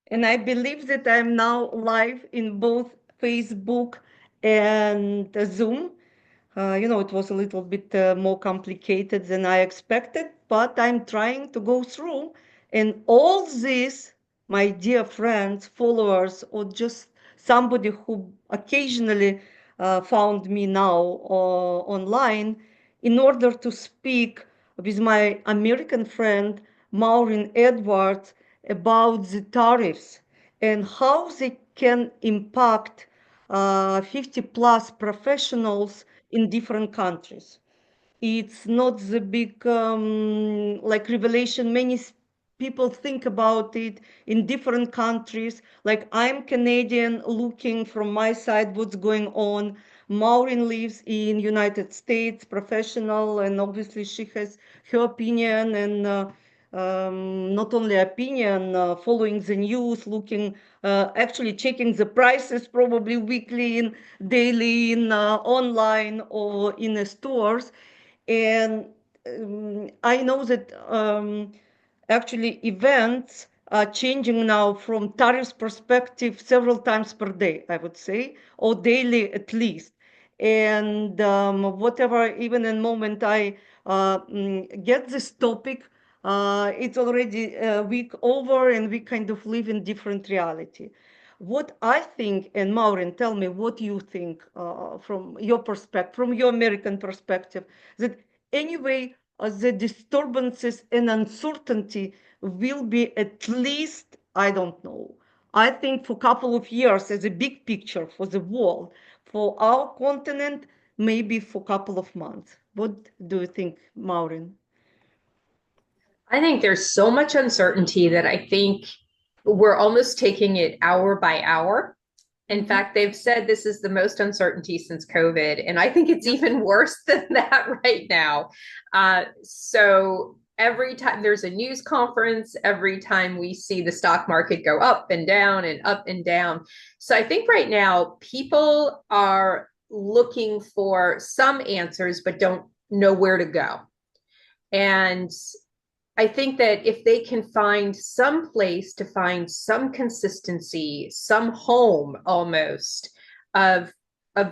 And I believe that I'm now live in both Facebook and Zoom. It was a little bit more complicated than I expected, but I'm trying to go through. And all this, my dear friends, followers, or just somebody who occasionally found me now online, in order to speak with my American friend, Maureen Edwards, about the tariffs and how they can impact 50 plus professionals in different countries. It's not the big like revelation. Many people think about it in different countries. Like I'm Canadian, looking from my side what's going on. Maureen lives in United States, professional, and obviously she has her opinion and not only opinion, following the news, looking, actually checking the prices probably weekly, in daily, in online or in the stores. And I know that actually events are changing now from tariffs perspective several times per day, I would say, or daily at least. And whatever, even in moment I get this topic, it's already a week over and we kind of live in different reality. What I think, and Maureen, tell me what you think from your perspective, from your American perspective, that anyway, the disturbances and uncertainty will be at least, I don't know, I think for a couple of years as a big picture for the world, for our continent, maybe for a couple of months. What do you think, Maureen? I think there's so much uncertainty that I think we're almost taking it hour by hour. In Mhm. fact, they've said this is the most uncertainty since COVID, and I think it's Yep. even worse than that right now. So every time there's a news conference, every time we see the stock market go up and down and up and down. So I think right now people are looking for some answers, but don't know where to go. And I think that if they can find some place to find some consistency, some home almost of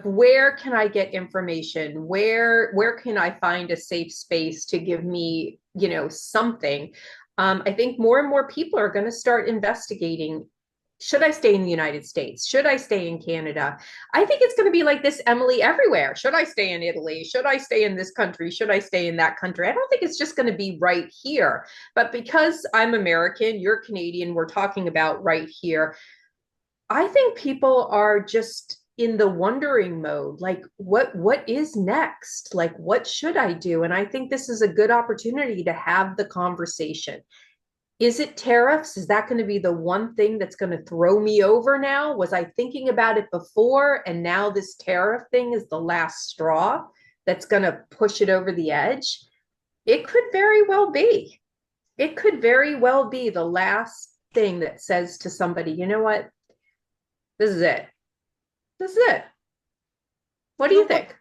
where can I get information, where can I find a safe space to give me, something. I think more and more people are going to start investigating. Should I stay in the United States? Should I stay in Canada? I think it's going to be like this, Emily, everywhere. Should I stay in Italy? Should I stay in this country? Should I stay in that country? I don't think it's just going to be right here. But because I'm American, you're Canadian, we're talking about right here. I think people are just in the wondering mode, like what is next? Like what should I do? And I think this is a good opportunity to have the conversation. Is it tariffs? Is that going to be the one thing that's going to throw me over now? Was I thinking about it before and now this tariff thing is the last straw that's going to push it over the edge? It could very well be. It could very well be the last thing that says to somebody, you know what? This is it. This is it. What do You know you what? think?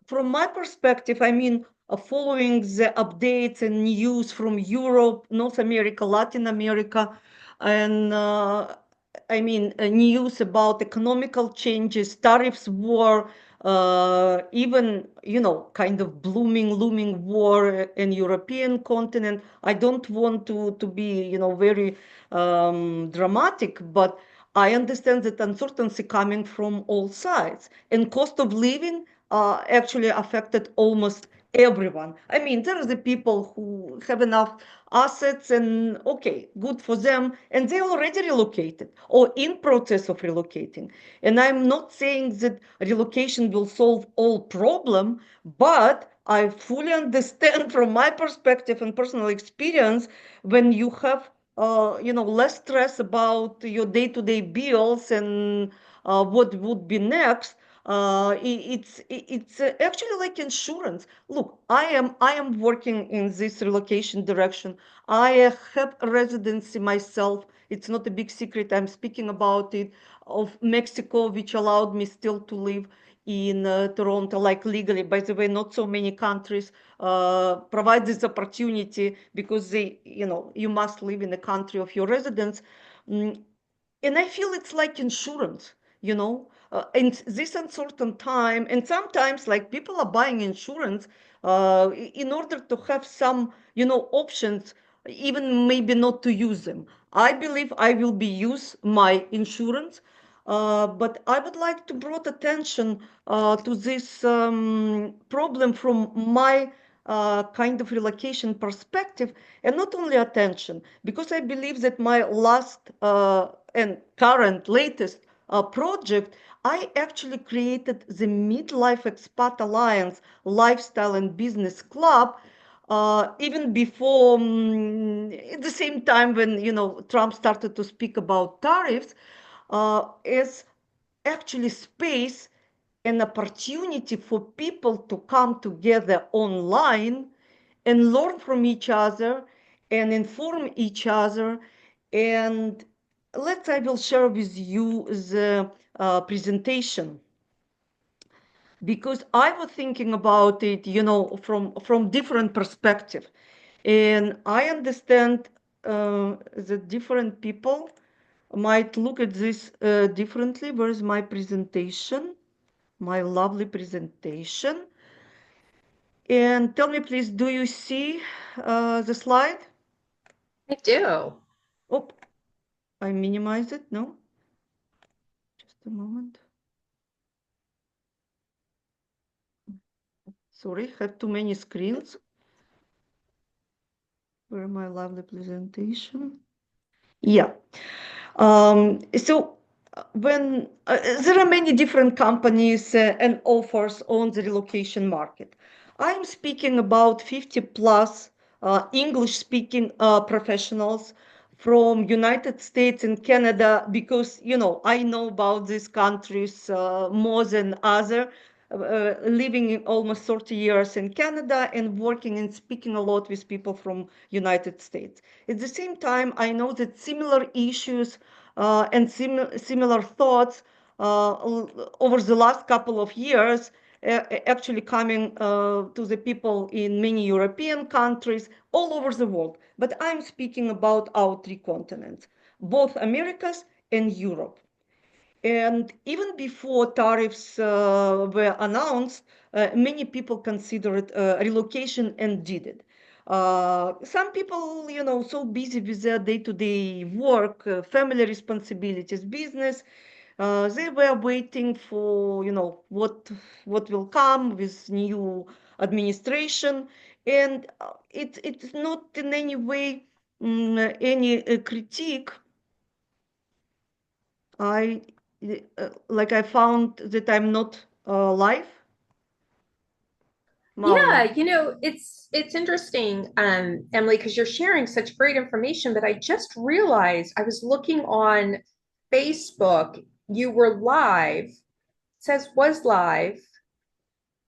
From my perspective, I mean, following the updates and news from Europe, North America, Latin America, and I mean, news about economical changes, tariffs, war, even, kind of looming war in European continent. I don't want to be, very dramatic, but I understand that uncertainty coming from all sides, and cost of living actually affected almost everyone. I mean, there are the people who have enough assets and okay, good for them, and they already relocated or in process of relocating. And I'm not saying that relocation will solve all problem, but I fully understand from my perspective and personal experience when you have less stress about your day-to-day bills and what would be next. It's actually like insurance. Look, I am working in this relocation direction. I have a residency myself. It's not a big secret. I'm speaking about it, of Mexico, which allowed me still to live in Toronto, like legally. By the way, not so many countries provide this opportunity because you must live in the country of your residence. Mm, and I feel it's like insurance, in this uncertain time. And sometimes, like, people are buying insurance in order to have some, options, even maybe not to use them. I believe I will be use my insurance, but I would like to brought attention to this problem from my kind of relocation perspective, and not only attention, because I believe that my last and current latest project, I actually created the Midlife Expat Alliance Lifestyle and Business Club, even before, at the same time when, Trump started to speak about tariffs, is actually space, an opportunity for people to come together online and learn from each other and inform each other. And I will share with you the presentation, because I was thinking about it, from different perspective. And I understand that different people might look at this differently. Where's my presentation? My lovely presentation. And tell me, please, do you see the slide? I do. Oh, I minimize it. No, just a moment. Sorry, have too many screens. Where my lovely presentation? Yeah. So when there are many different companies and offers on the relocation market, I'm speaking about 50 plus English speaking professionals from United States and Canada, because I know about these countries more than other, living in almost 30 years in Canada and working and speaking a lot with people from United States. At the same time, I know that similar issues and similar thoughts over the last couple of years actually coming to the people in many European countries all over the world. But I'm speaking about our three continents, both Americas and Europe. And even before tariffs were announced, many people considered relocation and did it. Some people, so busy with their day-to-day work, family responsibilities, business, they were waiting for, what will come with new administration. And it's not in any way any critique. I I found that I'm not live. Malva. Yeah, it's interesting, Emily, because you're sharing such great information, but I just realized I was looking on Facebook, you were live, it says was live.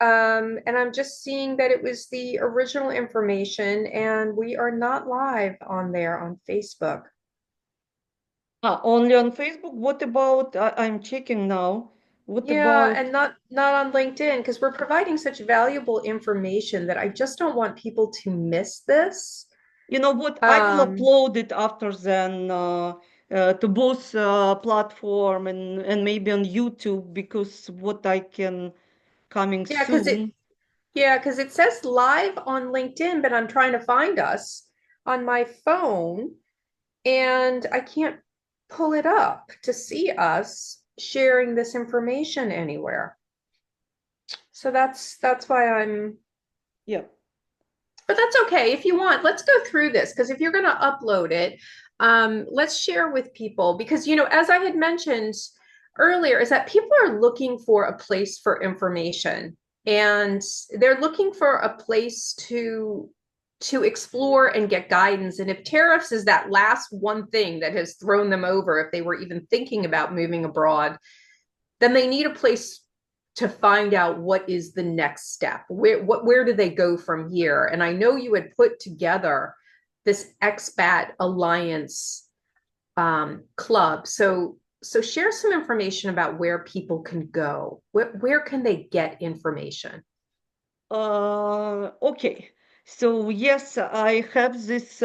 And I'm just seeing that it was the original information, and we are not live on there on Facebook. Only on Facebook. What about? I'm checking now. What Yeah, about? and not on LinkedIn because we're providing such valuable information that I just don't want people to miss this. You know what? I will Um, upload it after then to both platform and maybe on YouTube, because what I can coming yeah, because it soon. yeah, because it says live on LinkedIn, but I'm trying to find us on my phone and I can't pull it up to see us sharing this information anywhere. So that's why I'm, Yeah. but that's okay. If you want, let's go through this because if you're going to upload it, let's share with people because, as I had mentioned earlier, is that people are looking for a place for information and they're looking for a place to explore and get guidance. And if tariffs is that last one thing that has thrown them over, if they were even thinking about moving abroad, then they need a place to find out what is the next step. Where do they go from here? And I know you had put together this expat alliance club. So share some information about where people can go. Where can they get information? Okay. So yes, I have this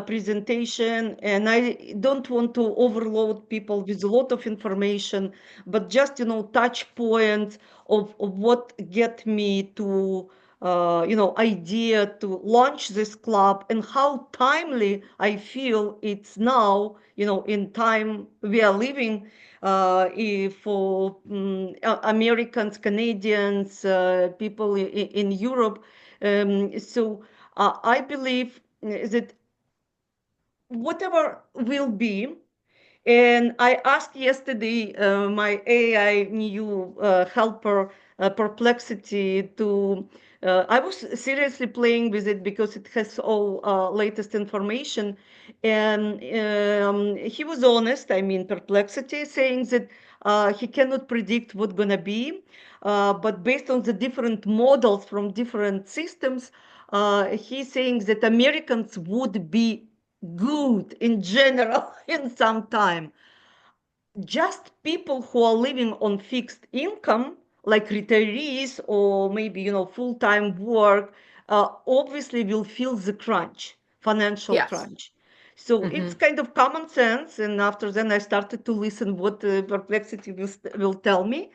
presentation, and I don't want to overload people with a lot of information, but just touch points of what get me to idea to launch this club and how timely I feel it's now, in time we are living, for Americans, Canadians, people in Europe. So I believe that whatever will be, and I asked yesterday my AI new helper, Perplexity, to. I was seriously playing with it because it has all latest information, and he was honest. I mean, Perplexity, saying that he cannot predict what's gonna be, but based on the different models from different systems, he's saying that Americans would be good in general in some time. Just people who are living on fixed income, like retirees or maybe full-time work, obviously will feel the crunch, financial Yes. crunch. So it's Hmm. kind of common sense. And after then I started to listen what Perplexity will tell me.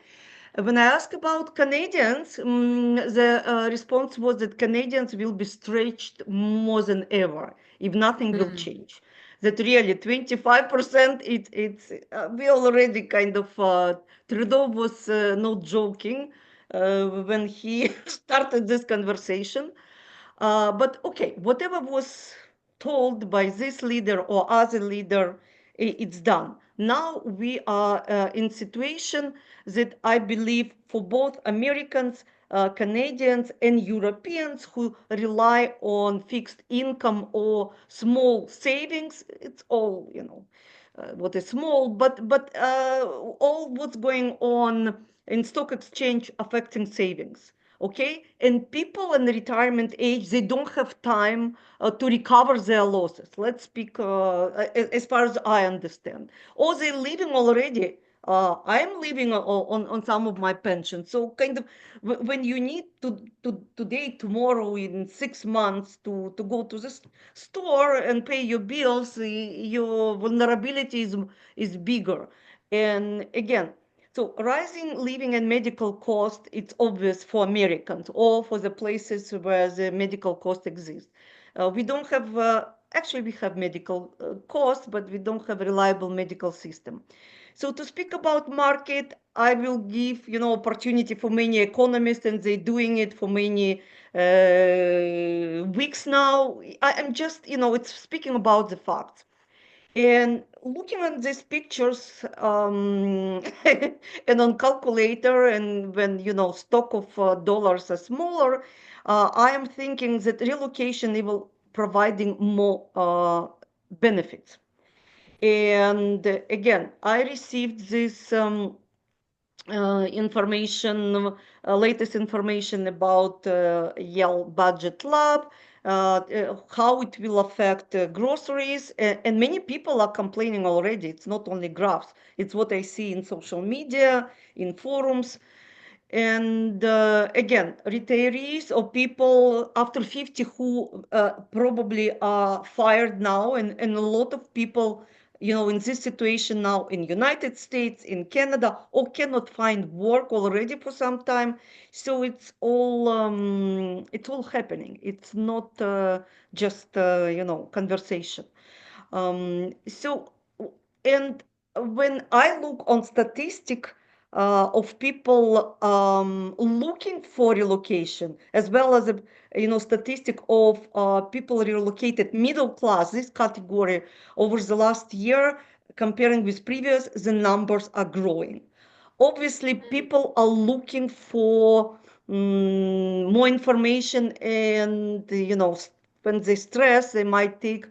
When I asked about Canadians, the response was that Canadians will be stretched more than ever if nothing will Mm. change. That really 25%, we already kind of, Trudeau was not joking when he started this conversation. But okay, whatever was told by this leader or other leader, it's done. Now we are in situation that I believe for both Americans, Canadians, and Europeans who rely on fixed income or small savings, it's all, what is small, but all what's going on in stock exchange affecting savings. Okay, and people in retirement age, they don't have time to recover their losses. Let's speak as far as I understand, or they're living already. I am living on some of my pension. So kind of when you need to today, tomorrow, in 6 months to go to the store and pay your bills, your vulnerability is bigger. And again, so rising living and medical cost, it's obvious for Americans or for the places where the medical cost exists. We don't have, actually we have medical costs, but we don't have a reliable medical system. So to speak about market, I will give, opportunity for many economists, and they're doing it for many weeks now. I'm just, it's speaking about the facts. And looking at these pictures, and on calculator, and when stock of dollars are smaller, I am thinking that relocation will providing more benefits. And again, I received this information, latest information about Yale Budget Lab, how it will affect groceries. And many people are complaining already. It's not only graphs, it's what I see in social media, in forums. And again, retirees or people after 50 who probably are fired now, and a lot of people, in this situation now in United States, in Canada, or cannot find work already for some time. So it's all happening. It's not just conversation. So, and when I look on statistic of people looking for relocation, as well as a statistic of people relocated middle class, this category over the last year, comparing with previous, the numbers are growing. Obviously, people are looking for more information, and when they stress, they might take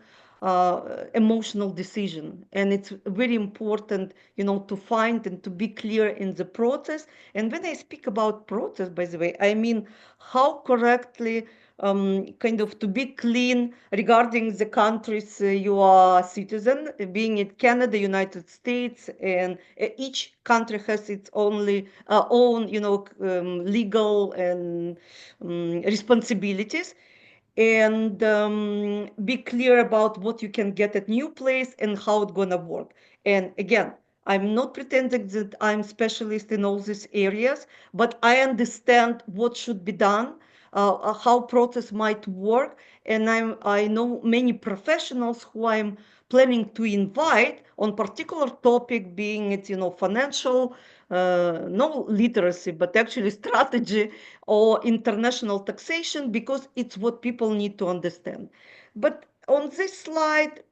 emotional decision, and it's very important to find and to be clear in the process. And when I speak about process, by the way, I mean how correctly, kind of to be clean regarding the countries you are citizen, being it Canada, United States, and each country has its own legal and responsibilities. and be clear about what you can get at new place and how it's gonna work. And again, I'm not pretending that I'm specialist in all these areas, but I understand what should be done, how process might work, and I know many professionals who I'm planning to invite on particular topic, being it financial, no literacy, but actually strategy or international taxation, because it's what people need to understand. But on this slide,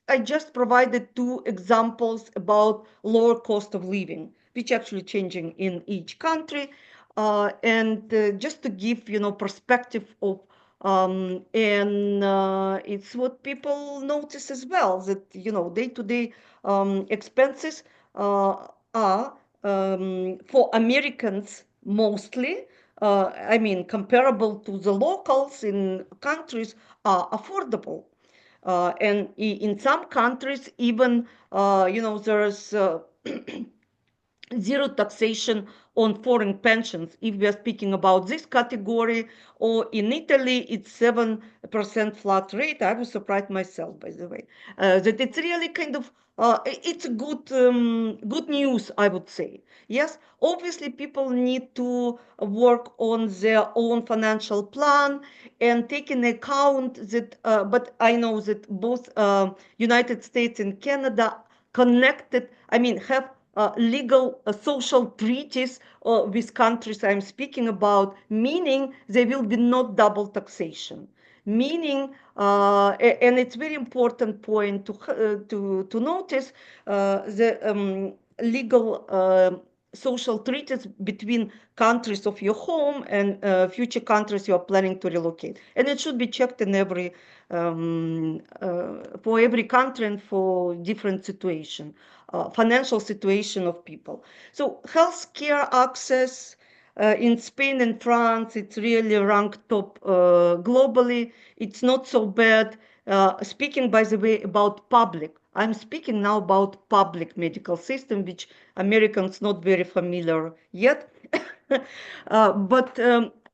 I just provided two examples about lower cost of living, which actually changing in each country, and just to give perspective of and it's what people notice as well, that day-to-day expenses are for Americans mostly, I mean, comparable to the locals in countries, are affordable. And in some countries, even, there's zero taxation on foreign pensions, if we are speaking about this category, or in Italy, it's 7% flat rate. I was surprised myself, by the way, that it's really kind of, it's good news, I would say. Yes, obviously people need to work on their own financial plan and take into account that, but I know that both United States and Canada connected, I mean, have legal social treaties with countries I'm speaking about, meaning there will be not double taxation. Meaning, and it's very important point to notice, the legal social treaties between countries of your home and future countries you are planning to relocate. And it should be checked in for every country and for different situation, financial situation of people. So healthcare access in Spain and France, it's really ranked top globally. It's not so bad. Speaking, by the way, about public, I'm speaking now about public medical system, which Americans not very familiar yet. But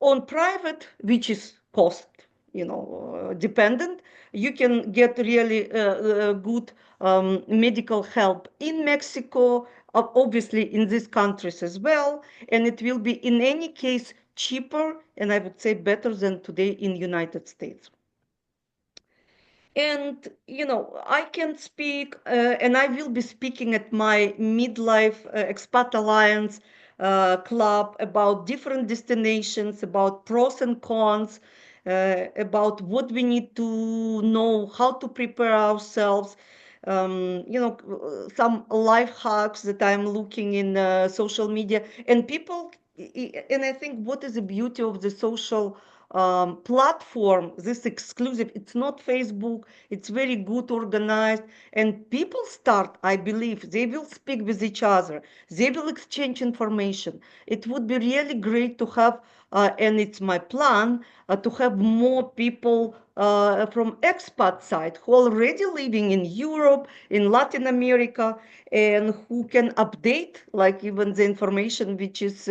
on private, which is cost, dependent, you can get really good medical help in Mexico, obviously in these countries as well, and it will be in any case cheaper, and I would say better than today in United States. And I can speak, and I will be speaking at my midlife expat alliance club about different destinations, about pros and cons, about what we need to know, how to prepare ourselves, some life hacks that I'm looking in social media, and people. And I think what is the beauty of the social platform, this exclusive, it's not Facebook, it's very good organized, and people start, I believe, they will speak with each other, they will exchange information. It would be really great to have, and it's my plan, to have more people from expat side who are already living in Europe, in Latin America, and who can update, like even the information which is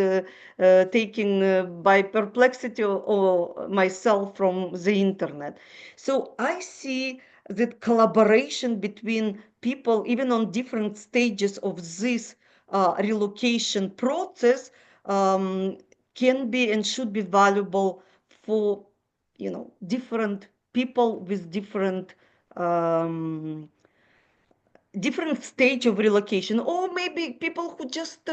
taken by perplexity or myself from the internet. So I see that collaboration between people, even on different stages of this relocation process, can be and should be valuable for different people with different stage of relocation, or maybe people who just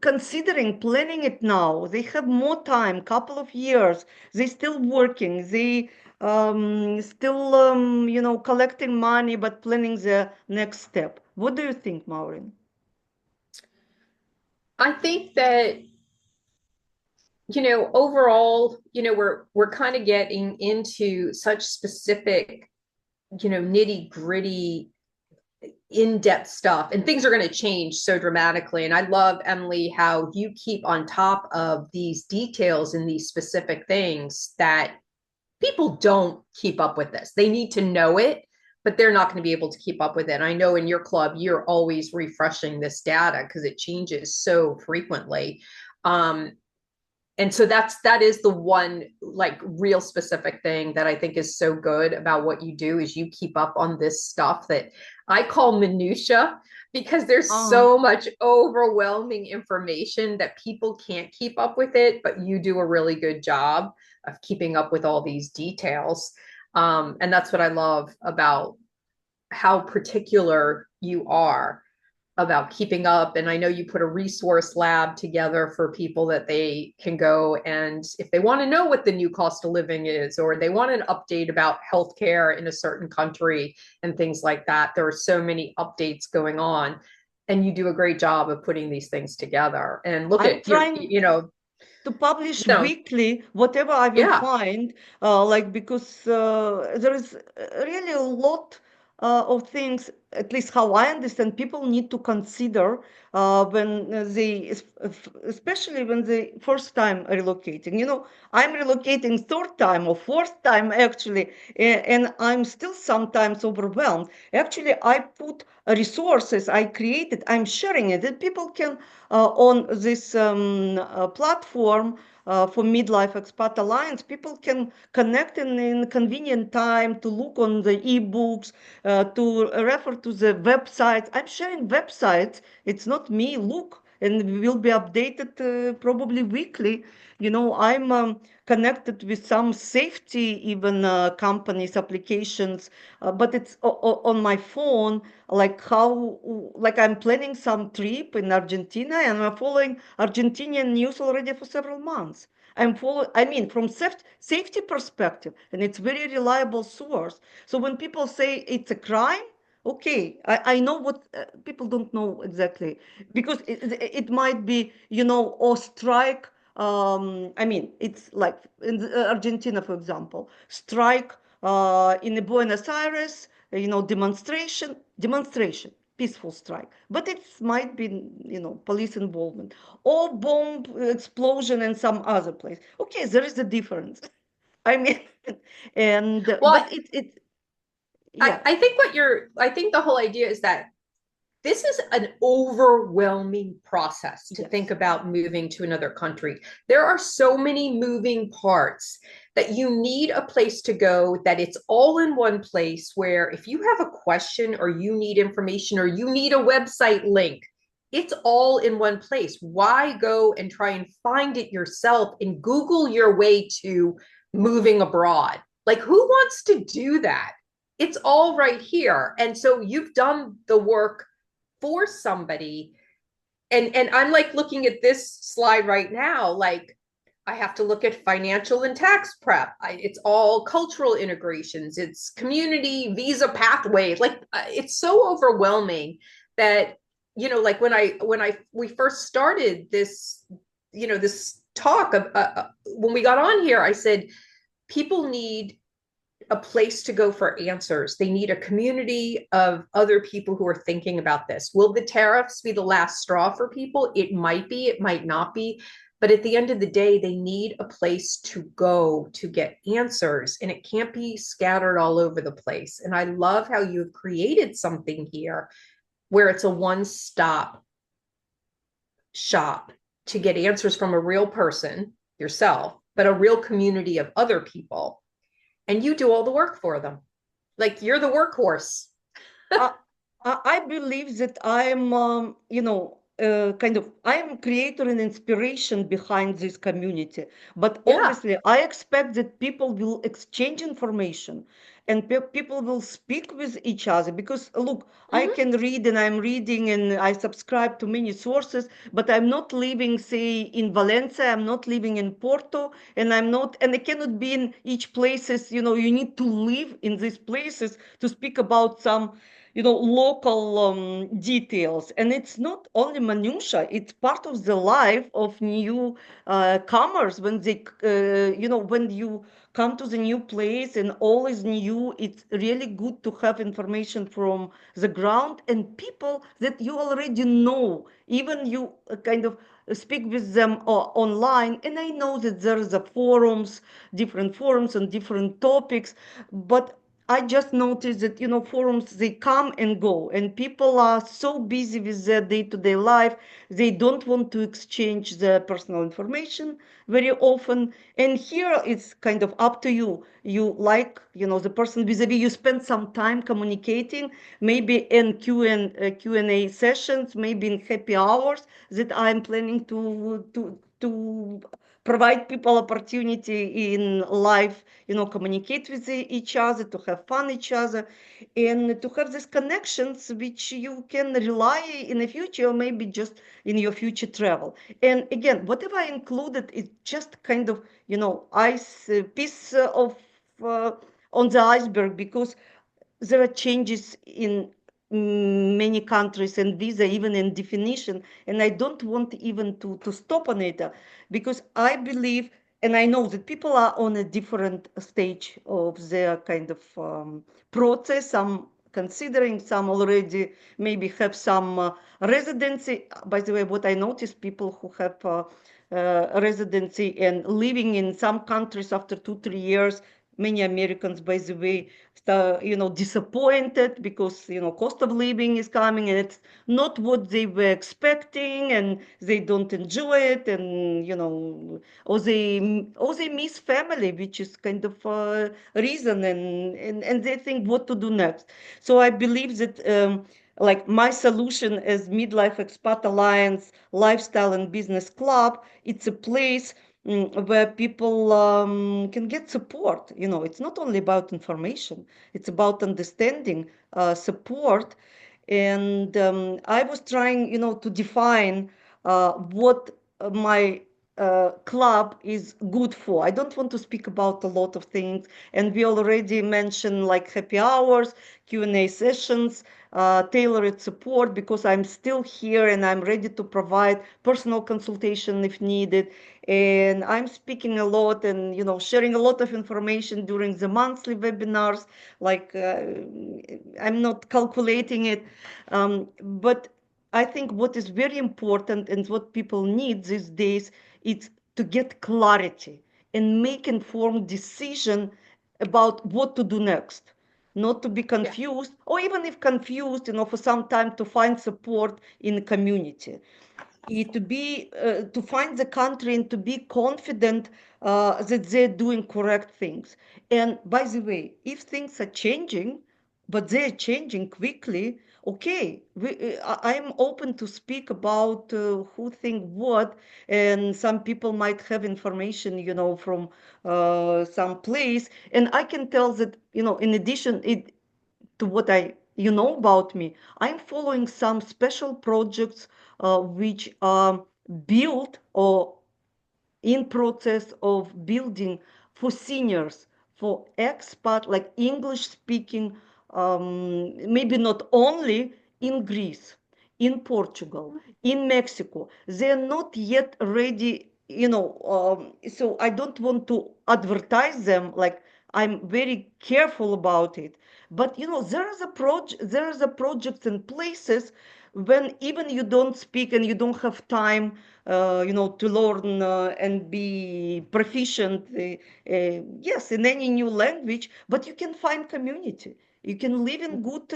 considering planning it now. They have more time, couple of years, they still working, they still collecting money but planning the next step. What do you think, Maureen? I think that, overall, we're kind of getting into such specific, nitty gritty, in-depth stuff, and things are going to change so dramatically. And I love, Emily, how you keep on top of these details and these specific things that people don't keep up with this. They need to know it, but they're not going to be able to keep up with it. And I know in your club, you're always refreshing this data because it changes so frequently. Um, And so that is the one like real specific thing that I think is so good about what you do is you keep up on this stuff that I call minutia because there's Uh, so much overwhelming information that people can't keep up with it, but you do a really good job of keeping up with all these details. And that's what I love about how particular you are about keeping up. And I know you put a resource lab together for people that they can go and if they want to know what the new cost of living is, or they want an update about healthcare in a certain country and things like that, there are so many updates going on. And you do a great job of putting these things together. And look I'm at your, trying to publish no, weekly whatever I will yeah. find, like because there is really a lot of things, at least how I understand, people need to consider when especially when they first time relocating. I'm relocating third time or fourth time actually, and I'm still sometimes overwhelmed. Actually, I put resources I created, I'm sharing it, that people can on this platform for Midlife Expat Alliance, people can connect in convenient time to look on the ebooks, to refer to the websites. I'm sharing websites. It's not me. Look, and will be updated probably weekly. I'm connected with some safety even companies applications, but it's on my phone, like I'm planning some trip in Argentina and I'm following Argentinian news already for several months. I mean, from safety perspective, and it's very reliable source. So when people say it's a crime, okay, I know what people don't know exactly because it might be, or strike. I mean, it's like in Argentina, for example, strike in the Buenos Aires, demonstration, peaceful strike, but it might be, police involvement or bomb explosion in some other place. Okay, there is a difference. I mean, and Well, but it I, yeah, I think I think the whole idea is that this is an overwhelming process to think yes. about moving to another country. There are so many moving parts that you need a place to go that it's all in one place where if you have a question or you need information or you need a website link, it's all in one place. Why go and try and find it yourself and Google your way to moving abroad? Like, who wants to do that? It's all right here. And so you've done the work for somebody. And I'm like looking at this slide right now, like I have to look at financial and tax prep. It's all cultural integrations. It's community visa pathways. Like it's so overwhelming that like when I we first started this, this talk of when we got on here, I said people need a place to go for answers. They need a community of other people who are thinking about this. Will the tariffs be the last straw for people? It might be, it might not be. But at the end of the day, they need a place to go to get answers, and it can't be scattered all over the place. And I love how you've created something here where it's a one stop shop to get answers from a real person, yourself, but a real community of other people and you do all the work for them. Like you're the workhorse. I, I believe that I'm, I'm creator and inspiration behind this community. But Yeah. obviously, I expect that people will exchange information and people will speak with each other because, look, I Mm-hmm. can read and I'm reading and I subscribe to many sources, but I'm not living, say, in Valencia, I'm not living in Porto, and I cannot be in each places, you need to live in these places to speak about some local details. And it's not only minutia, it's part of the life of new comers when when you come to the new place and all is new. It's really good to have information from the ground and people that you already know, even you kind of speak with them online. And I know that there is a different forums on different topics, but I just noticed that, forums, they come and go, and people are so busy with their day-to-day life, they don't want to exchange their personal information very often. And here it's kind of up to you. You like, the person vis-a-vis, you spend some time communicating, maybe in Q&A sessions, maybe in happy hours that I'm planning to provide people opportunity in life, communicate with each other, to have fun each other, and to have these connections which you can rely in the future, or maybe just in your future travel. And again, whatever I included is just kind of, ice piece of on the iceberg, because there are changes in many countries and visa, even in definition. And I don't want even to stop on it, because I believe and I know that people are on a different stage of their kind of process. Some considering, some already maybe have some residency. By the way, what I noticed, people who have residency and living in some countries after 2 3 years, many Americans, by the way, disappointed because, cost of living is coming and it's not what they were expecting, and they don't enjoy it, and, or they miss family, which is kind of a reason, and they think what to do next. So I believe that, like, my solution as Midlife Expat Alliance Lifestyle and Business Club, it's a place where people can get support. It's not only about information, it's about understanding, support. And I was trying, to define what my club is good for. I don't want to speak about a lot of things, and we already mentioned like happy hours, Q&A sessions, tailored support, because I'm still here and I'm ready to provide personal consultation if needed. And I'm speaking a lot and, sharing a lot of information during the monthly webinars. Like, I'm not calculating it, but I think what is very important and what people need these days is to get clarity and make informed decision about what to do next, not to be Yeah. confused, or even if confused, for some time, to find support in the community, to find the country and to be confident that they're doing correct things. And by the way, if things are changing, but they're changing quickly, okay, I'm open to speak about who think what, and some people might have information, from some place, and I can tell that, in addition to what you know about me, I'm following some special projects which are built or in process of building for seniors, for expat, like English speaking, maybe not only in Greece, in Portugal, in Mexico. They're not yet ready, so I don't want to advertise them, like, I'm very careful about it. But there is a projects and places when even you don't speak and you don't have time, to learn and be proficient, yes, in any new language, but you can find community. You can live in good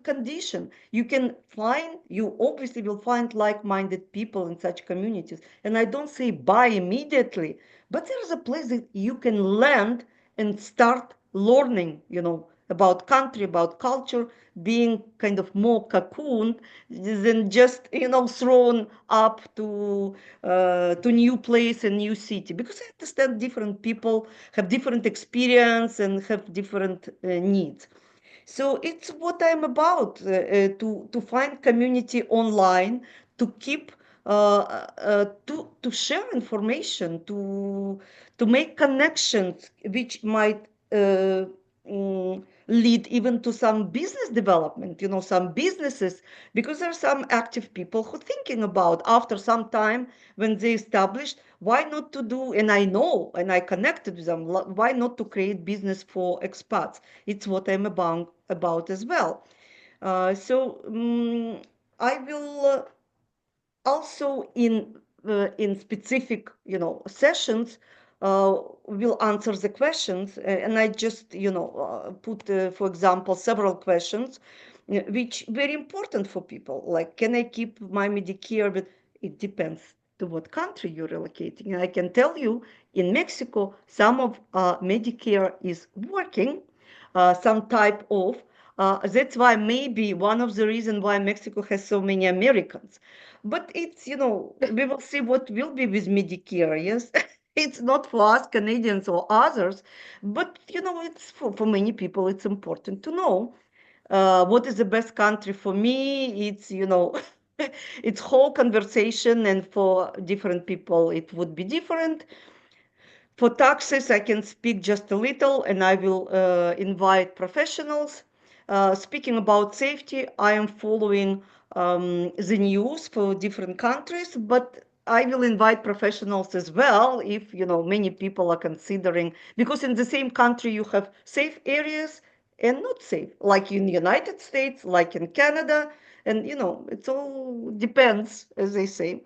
condition. You obviously will find like-minded people in such communities. And I don't say buy immediately, but there is a place that you can land and start learning, about country, about culture, being kind of more cocooned than just, thrown up to new place and new city. Because I understand different people have different experience and have different needs. So it's what I'm about, to find community online, to keep to share information, to make connections which might lead even to some business development, some businesses, because there are some active people who thinking about after some time when they established, why not to do, and I know, and I connected with them, why not to create business for expats? It's what I'm about as well. So I will also in specific, sessions, will answer the questions. And I just, put, for example, several questions, which very important for people. Like, can I keep my Medicare? But it depends to what country you're relocating. And I can tell you, in Mexico, some of Medicare is working, some type of. That's why maybe one of the reasons why Mexico has so many Americans. But it's, we will see what will be with Medicare, yes? It's not for us, Canadians or others, but, it's for many people, it's important to know what is the best country for me. It's, it's whole conversation, and for different people, it would be different. For taxes, I can speak just a little, and I will invite professionals. Speaking about safety, I am following the news for different countries, but I will invite professionals as well if, many people are considering, because in the same country you have safe areas and not safe, like in the United States, like in Canada, and, it all depends, as they say.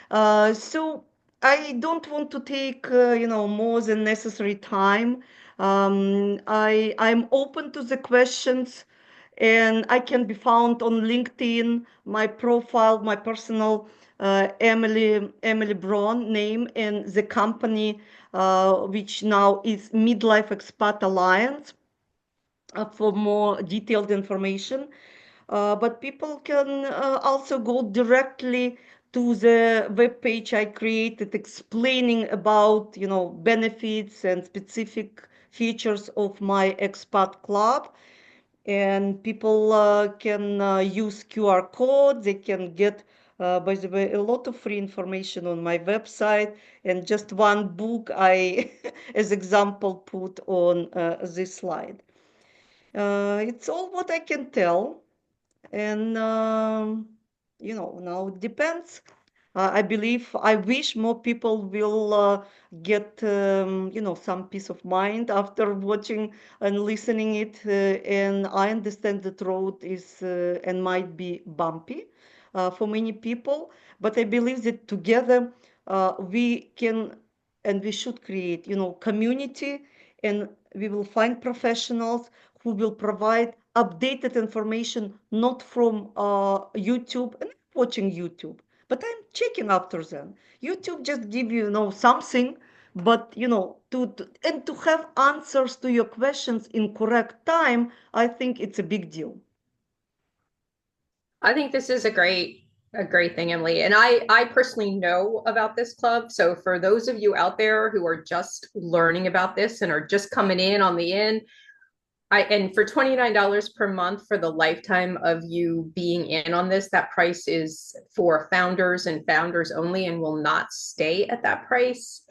So I don't want to take more than necessary time. I'm open to the questions, and I can be found on LinkedIn. My profile, my personal Emily Bron name, and the company which now is Midlife Expat Alliance for more detailed information. But people can also go directly to the web page I created explaining about, benefits and specific features of my expat club. And people can use QR code. They can get, by the way, a lot of free information on my website. And just one book I, as example, put on this slide. It's all what I can tell. And, now it depends. I believe, I wish more people will get, some peace of mind after watching and listening it. And I understand that road is and might be bumpy for many people, but I believe that together we can and we should create, community, and we will find professionals who will provide updated information, not from YouTube. And I'm watching YouTube, but I'm checking after them. YouTube just give you, something, but to have answers to your questions in correct time, I think it's a big deal. I think this is a great thing, Emily. And I personally know about this club. So for those of you out there who are just learning about this and are just coming in on the end, and for $29 per month for the lifetime of you being in on this, that price is for founders and founders only and will not stay at that price.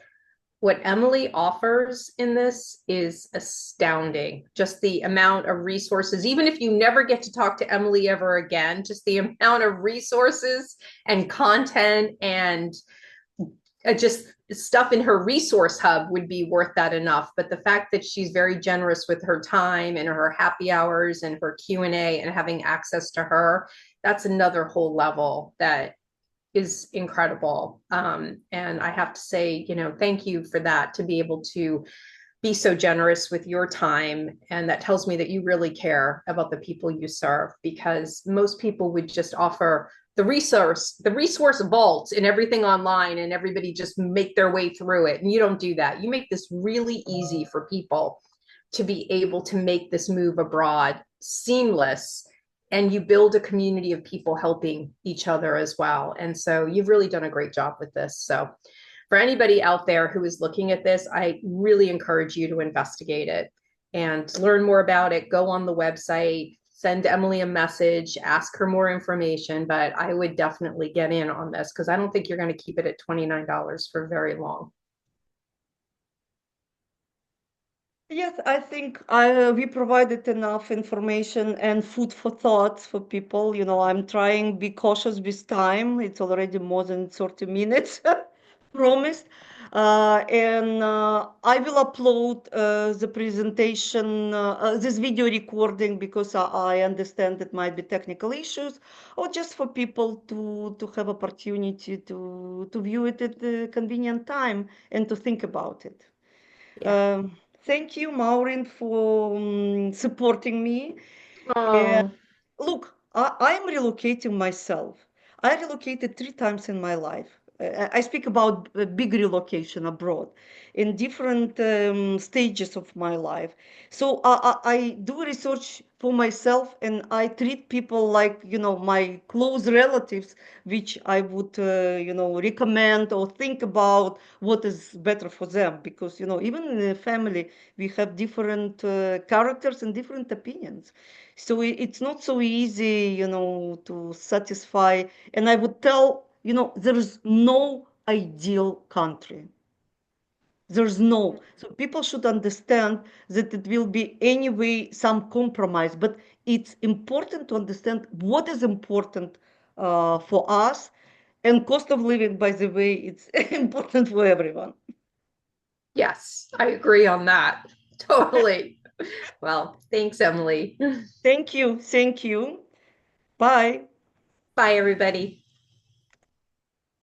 What Emily offers in this is astounding. Just the amount of resources, even if you never get to talk to Emily ever again, just the amount of resources and content and just stuff in her resource hub would be worth that enough. But the fact that she's very generous with her time and her happy hours and her Q&A and having access to her, that's another whole level that is incredible. And I have to say, thank you for that, to be able to be so generous with your time. And that tells me that you really care about the people you serve, because most people would just offer the resource vault and everything online, and everybody just make their way through it. And you don't do that. You make this really easy for people to be able to make this move abroad seamless, and you build a community of people helping each other as well. And so you've really done a great job with this. So for anybody out there who is looking at this, I really encourage you to investigate it and learn more about it. Go on the website, send Emily a message, ask her more information. But I would definitely get in on this, because I don't think you're going to keep it at $29 for very long. Yes, I think we provided enough information and food for thoughts for people. I'm trying be cautious with time. It's already more than 30 minutes promised. And I will upload the presentation, this video recording, because I understand it might be technical issues, or just for people to have opportunity to view it at the convenient time and to think about it. Yeah. Thank you, Maureen, for supporting me. And Oh, look, I'm relocating myself. I relocated 3 times in my life. I speak about big relocation abroad in different stages of my life. So I do research for myself, and I treat people like, my close relatives, which I would, recommend or think about what is better for them. Because, even in a family, we have different characters and different opinions. So it's not so easy, to satisfy. And I would tell, there's no ideal country. There's no. So people should understand that it will be anyway some compromise, but it's important to understand what is important for us. And cost of living, by the way, it's important for everyone. yes, I agree on that. Totally. Well, thanks, Emily. Thank you. Thank you. Bye. Bye, everybody.